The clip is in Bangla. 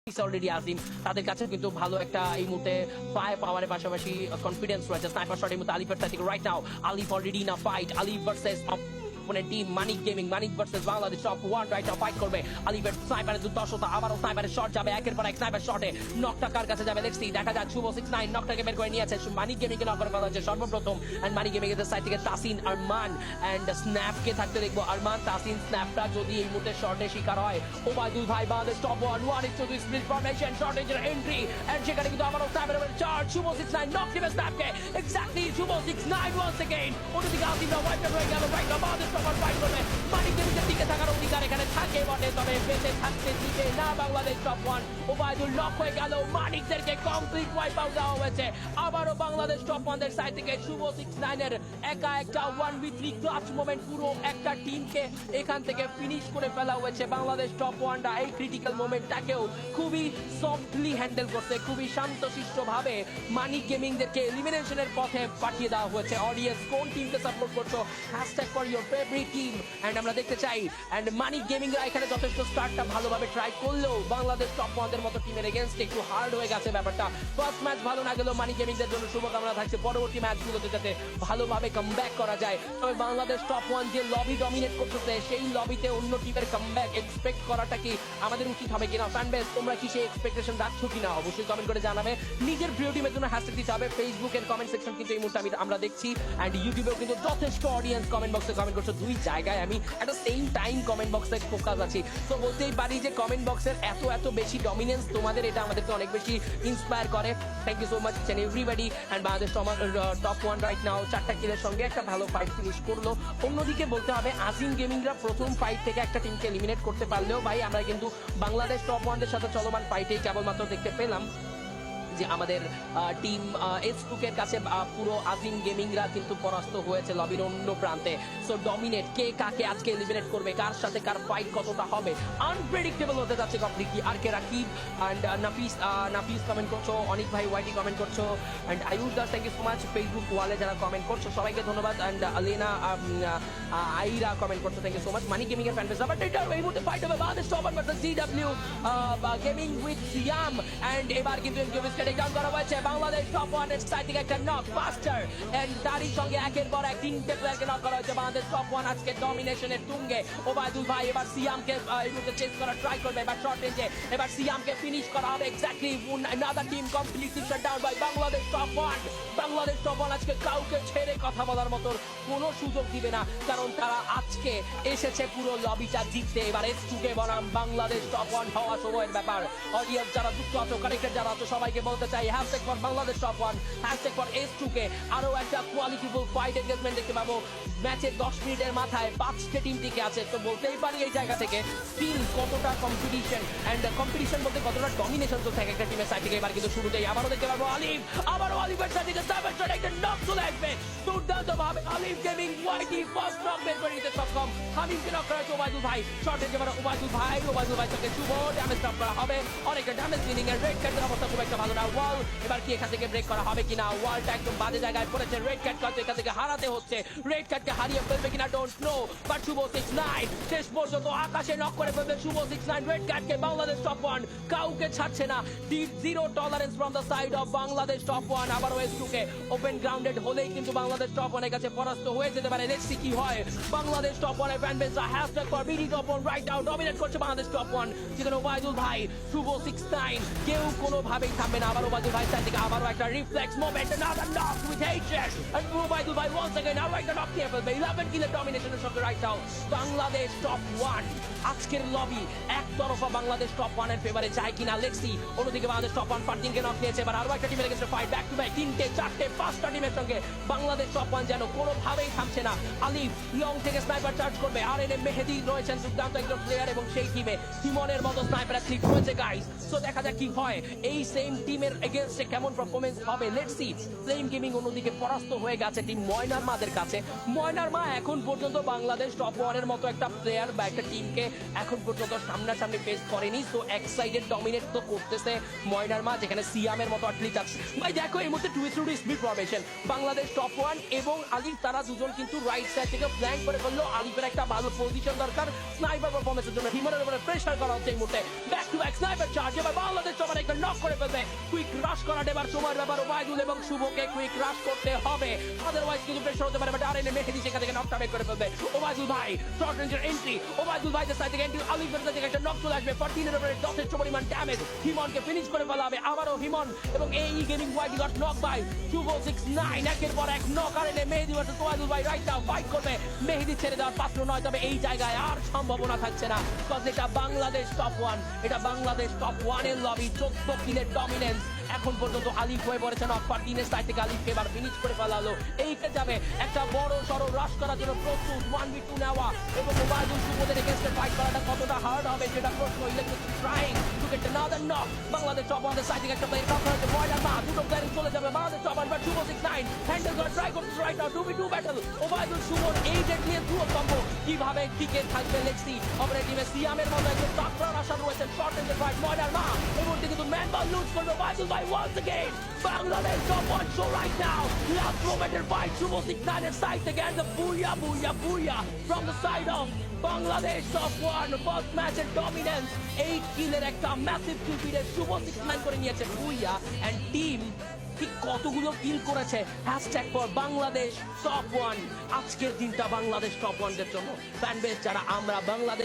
অলরেডি আজিম তাদের কাছে কিন্তু ভালো একটা এই মুহূর্তে ফায়ার পাওয়ারের পাশাপাশি কনফিডেন্স রয়েছে স্নাইপার শটের মধ্যে আলিফের সাইড থেকে right now Alif already in a fight Alif versus opponent team Manik gaming Manik versus Bangladesh top 1 right now fight করবে আলিফের স্নাইপারের দুর্দশতা আবারও স্নাইপারের শট যাবে একের পর এক স্নাইপার শটে নকটা কার কাছে যাবে লেটস সি দেখা যাক শুভ 69 নকটাকে বের করে নিয়েছে মানিক গেমিং কে নক করে ফেলা হয়েছে সর্বপ্রথম এন্ড মানিক গেমিং এর সাইড থেকে তাসিন আরমান এন্ড স্ন্যাপ কে থাকতে দেখবো আরমান তাসিন স্ন্যাপটা যদি এই মুহূর্তে শটে শিকার হয় ওবায়দুল ভাই Bangladesh top 1 one is to this split formation shot এর এন্ট্রি এন্ড সেখানে কিন্তু আবারও স্ন্যাপের চার্জ শুভ 69 নক দিবে স্ন্যাপকে এক্স্যাক্টলি শুভ 69 ওয়ান্স अगेन ওদিকে আজিমরা ওয়াইপ হয়ে গেল right now Bangladesh top 1 fight করবে মানিক গেমিংয়ের দিকে থাকার অধিকার এখানে থাকে বটে তবে বেঁচে থাকতে দিবে না বাংলাদেশ টপ 1 ওবায়দুল লক হয়ে গেল মানিকদেরকে কমপ্লিট ওয়াইপ আউট দেওয়া হয়েছে আবারও বাংলাদেশ টপ 1 এর সাইড থেকে শুভ 69 এর একা একটা 1v3 ক্লাচ মোমেন্ট পুরো একটা টিমকে এখান থেকে ফিনিশ করে ফেলা হয়েছে বাংলাদেশ টপ 1 টা এই ক্রিটিক্যাল মোমেন্টটাকেও খুবই সফটলি হ্যান্ডেল করতে খুবই শান্তশিষ্ট ভাবে মানিক গেমিংদেরকে এলিমিনেশনের পথে পাঠিয়ে দেওয়া হয়েছে অডিয়েন্স কোন টিমকে সাপোর্ট করছো hashtag for your favourite team and আমরা দেখতে চাই এন্ড মানিক গেমিংরা এখানে যথেষ্ট স্টার্টটা ভালোভাবে ট্রাই করলেও বাংলাদেশ টপ 1 এর মতো টিমের এগেইনস্ট একটু হার্ড হয়ে গেছে ব্যাপারটা ফার্স্ট ম্যাচ ভালো না গেলেও মানিক গেমিংদের জন্য শুভকামনা থাকছে পরবর্তী ম্যাচগুলোতে যাতে ভালোভাবে কামব্যাক করা যায় তবে বাংলাদেশ টপ 1 যে লবি ডমিনেট করতেছে সেই লবিতে অন্য টিমের কামব্যাক এক্সপেক্ট করাটা কি আমাদের উচিত হবে কিনা ফ্যান বেস তোমরা কি সেই এক্সপেকটেশন রাখছো কিনা অবশ্যই কমেন্ট করে জানাবে নিজের প্রিয় টিমের জন্য হ্যাশট্যাগ দিতে হবে ফেসবুকের কমেন্ট সেকশন কিন্তু এই মুহূর্তে আমরা দেখছি এন্ড ইউটিউবেও কিন্তু যথেষ্ট অডিয়েন্স কমেন্ট বক্সে কমেন্ট করছো দুই জায়গায় আমি at the same time comment বক্সে ফোকাস আছি তো বলতেই পারি যে কমেন্ট বক্সের এত বেশি ডমিনেন্স তোমাদের এটা আমাদেরকে অনেক বেশি ইন্সপায়ার করে thank you so much and everybody and Bangladesh top 1 right now চারটা কিলের সঙ্গে একটা ভালো ফাইট ফিনিশ করলো অন্যদিকে বলতে হবে আজিম গেমিংরা প্রথম ফাইট থেকে একটা টিমকে এলিমিনেট করতে পারলেও ভাই আমরা কিন্তু বাংলাদেশ টপ 1 এর সাথে চলমান ফাইটে কেবলমাত্র দেখতে পেলাম যে আমাদের টিম এস2 কাছে পুরো আজিম গেমিংরা কিন্তু পরাস্ত হয়েছে লবির অন্য প্রান্তে সো ডমিনেট কে কাকে আজকে এলিমিনেট করবে কার সাথে কার ফাইট কতটা হবে আনপ্রেডিক্টেবল হতে যাচ্ছে কমপ্লিটলি আর কে রাকিব এন্ড নাফিস কমেন্ট করছো অনিক ভাই ওয়াইটি কমেন্ট করছো and Ayush Das thank you so much Facebook ওয়ালে যারা কমেন্ট করছো সবাইকে ধন্যবাদ এন্ড আলেনা আইরা কমেন্ট করছো thank you so much money gaming এর ফ্যান পেজ বাট এটা এই মুহূর্তে ফাইট হবে Bangladesh top 1 versus GW gaming with Siyam and এবার কিন্তু টেক ডাউন করা হয়েছে বাংলাদেশ টপ 1 এর সাইড থেকে একটা নক ফাস্টার এন্ড তারই সঙ্গে একের পর এক তিনটে প্লেয়ারকে নক করা হয়েছে বাংলাদেশ টপ 1 আজকে ডমিনেশনের তুঙ্গে ওবায়দুল ভাই এবার সিয়ামকে এই মুহূর্তে চেস করা ট্রাই করবে এবার শর্ট রেঞ্জে এবার সিয়ামকে ফিনিশ করা হবে exactly another team completely shut down by Bangladesh top 1 Bangladesh top 1 আজকে কাউকে ছেড়ে কথা বলার মতো কোনো সুযোগ দিবে না কারণ তারা আজকে এসেছে পুরো লবিটা জিততে এবার এস2 কে বনাম বাংলাদেশ টপ 1 হওয়া সময়ের ব্যাপার অডিয়েন্স যারা যুক্ত আছো কানেক্টেড যারা আছো সবাইকে বলতে চাই hashtag for Bangladesh top 1 hashtag for এস2 কে আরো একটা কোয়ালিটিফুল ফাইট এনগেজমেন্ট দেখতে পাবো ম্যাচের 10 মিনিটের মাথায় 5টা টিম টিকে আছে তো বলতেই পারি এই জায়গা থেকে টিম কতটা কম্পিটিশন এন্ড কম্পিটিশন বলতে কতটা ডমিনেশন চলছে একটা টিমের সাইড থেকে এবার কিন্তু শুরুতেই আবারও দেখতে পাবো আবারও আলিফের সাইড থেকে সাইবার শট একটা নক চলে আসবে দুর্দান্ত ভাবে আলিফ গেমিং ওয়াইটি ফার্স্ট নক বের করে নিতে সক্ষম হামিমকে নক করা হয়েছে ওবায়দুল ভাই শটে যেবার ওবায়দুল ভাই তাকে শুভ ড্যামেজ স্টপ করা হবে অনেকটা ড্যামেজ মিনিং এর রেড কার্ডের অবস্থা খুব একটা ভালো না ওয়াল এবার কি এখান থেকে ব্রেক করা হবে কিনা ওয়ালটা একদম বাজে জায়গায় পড়েছে রেড কার্ড কাছে এখান থেকে হারাতে হচ্ছে রেড কার্ডকে হারিয়ে ফেলবে কিনা ডোন্ট নো বাট শুভ 69 শেষ পর্যন্ত আকাশে নক করে ফেলবে শুভ 69 রেড কার্ডকে বাংলাদেশ টপ 1 কাউকে ছাড়ছে না zero tolerance from the side of Bangladesh top 1 আবার ওএস2 কে ওপেন গ্রাউন্ডেড হলেই কিন্তু বাংলাদেশ টপ 1 এর কাছে পরাস্ত হয়ে যেতে পারে লেটস সি কি হয় বাংলাদেশ টপ 1 এর fan Besra hashtag for BD top 1 right now dominate করছে বাংলাদেশ টপ 1 যেখানে ওবায়দুল ভাই শুভ 69 কেউ কোনো ভাবেই থামবে না আবার ওবায়দুল ভাই সাইড থেকে আবারও একটা reflex moment another knock with HS and Obaidul ভাই once again now right the knock here ফেলবে 11 কিলের ডমিনেশনের সঙ্গে রাইট নাও বাংলাদেশ টপ 1 আজকের লবি একতরফা বাংলাদেশ টপ 1 এর ফেভারে যায় কিনা লেটস সি অন্যদিকে বাংলাদেশ টপ 1 ফার্টিংকে নক নিয়েছে এবার আরো একটা টিমের against fight back to back তিনটে চারটে পাঁচটা টিমের সঙ্গে বাংলাদেশ টপ 1 যেন কোনোভাবেই থামছে না আলিফ লং থেকে স্নাইপার চার্জ করবে আর এনে মেহেদি রয়েছেন দুর্দান্ত একজন প্লেয়ার এবং সেই টিমে হিমনের মতো স্নাইপার অ্যাথলিট রয়েছে গাইস সো দেখা যাক কি হয় এই সেম টিম টিমের এগেইনস্টে কেমন পারফরমেন্স হবে, লেটস সি। ফ্লেম গেমিং অন্যদিকে পরাস্ত হয়ে গেছে টিম ময়নার মাদের কাছে। ময়নার মা এখন পর্যন্ত বাংলাদেশ টপ ওয়ানের মতো একটা প্লেয়ার বা একটা টিমকে এখন পর্যন্ত সামনাসামনি ফেস করেনি। সো এক সাইডে ডমিনেট তো করতেছে ময়নার মা, যেখানে সিয়ামের মতো অ্যাথলিট আছে। ভাই দেখো এই মুহূর্তে 2-2 speed formation, Bangladesh top one এবং আলিফ তারা দুজন কিন্তু রাইট সাইড থেকে ফ্ল্যাঙ্ক করে ফেললো। আলিফের একটা ভালো পজিশন দরকার স্নাইপার পারফরমেন্সের জন্য। হিমানের উপরে প্রেসার করা হচ্ছে এই মুহূর্তে, back to back sniper charge. এবার বাংলাদেশ সবার একটা নক করে ফেলবে। কুইক রাশ করাটা এবার সময়ের ব্যাপার। ওবায়দুল এবং শুভকে কুইক রাশ করতে হবে, আদারওয়াইজ কিন্তু প্রেসার হতে পারে। বাট আর এনে মেহেদি সেখান থেকে নকটা বের করে ফেলবে। ওবায়দুল ভাই শর্ট রেঞ্জের এন্ট্রি, ওবায়দুল ভাইদের সাইড থেকে এন্ট্রি, আলিফের সাইড থেকে একটা নক চলে আসবে। 14 এর উপরে যথেষ্ট পরিমাণ ড্যামেজ, হিমনকে ফিনিশ করে ফেলা হবে। আবারও হিমন এবং এই gaming wide got knock by Shuvo 6-9, একের পর এক নক। আর এনে মেহেদি ভার্সেস ওবায়দুল ভাই রাইট নাও ফাইট করবে। মেহেদি ছেড়ে দেওয়ার পাত্র নয়, তবে এই জায়গায় আর সম্ভাবনা থাকছে না, বিকজ এটা বাংলাদেশ টপ ওয়ান, এটা বাংলাদেশ টপ ওয়ানের লবি। 14 কিলের ডমিনেন্স এখন পর্যন্ত আলিফ হয়ে পড়েছে। নকফার দিনের সাইড থেকে আলিফকে এবার ফিনিশ করে ফেলালো। এইটা যাবে একটা বড় সড়ো রাশ করার জন্য প্রস্তুত, 1v2 নেওয়া এবং ওবায়দুল শুভদের এগেইনস্টে ফাইট করাটা কতটা হার্ড হবে সেটা প্রশ্ন। Electric trying to get another knock. Bangladesh top ওয়ানের সাইড থেকে একটা প্লেয়ার কাপ হয়েছে ময়নার মা, দুটো প্লেয়ার চলে যাবে Bangladesh top one. But Shuvo 6-9 handle করে ট্রাই করতে right now 2v2 battle. Obaidul শুভর এই ডেট নিয়ে দুটো কম্বো কিভাবে টিকে থাকবে লেক্সি। অপরের টিমে সিয়ামের মতো একজন তাকড়ার আশা রয়েছে। শর্ট রেঞ্জের ফাইট ময়নার মা এবং কিন্তু ম্যান বল লুজ করবে ওবায়দুল ভাই once again. Bangladesh top one show right now. Last moment fight. শুভ 6-9 এর side থেকে and the booyah booyah booyah from the side of Bangladesh top one. First match এর dominance, 8 কিলের একটা massive kill feed শুভ 6-9 করে নিয়েছে booyah and team ঠিক কতগুলো কিল করেছে। Hashtag for Bangladesh top one. আজকের দিনটা বাংলাদেশ টপ ওয়ানদের জন্য। ফ্যান বেস যারা আমরা বাংলাদেশ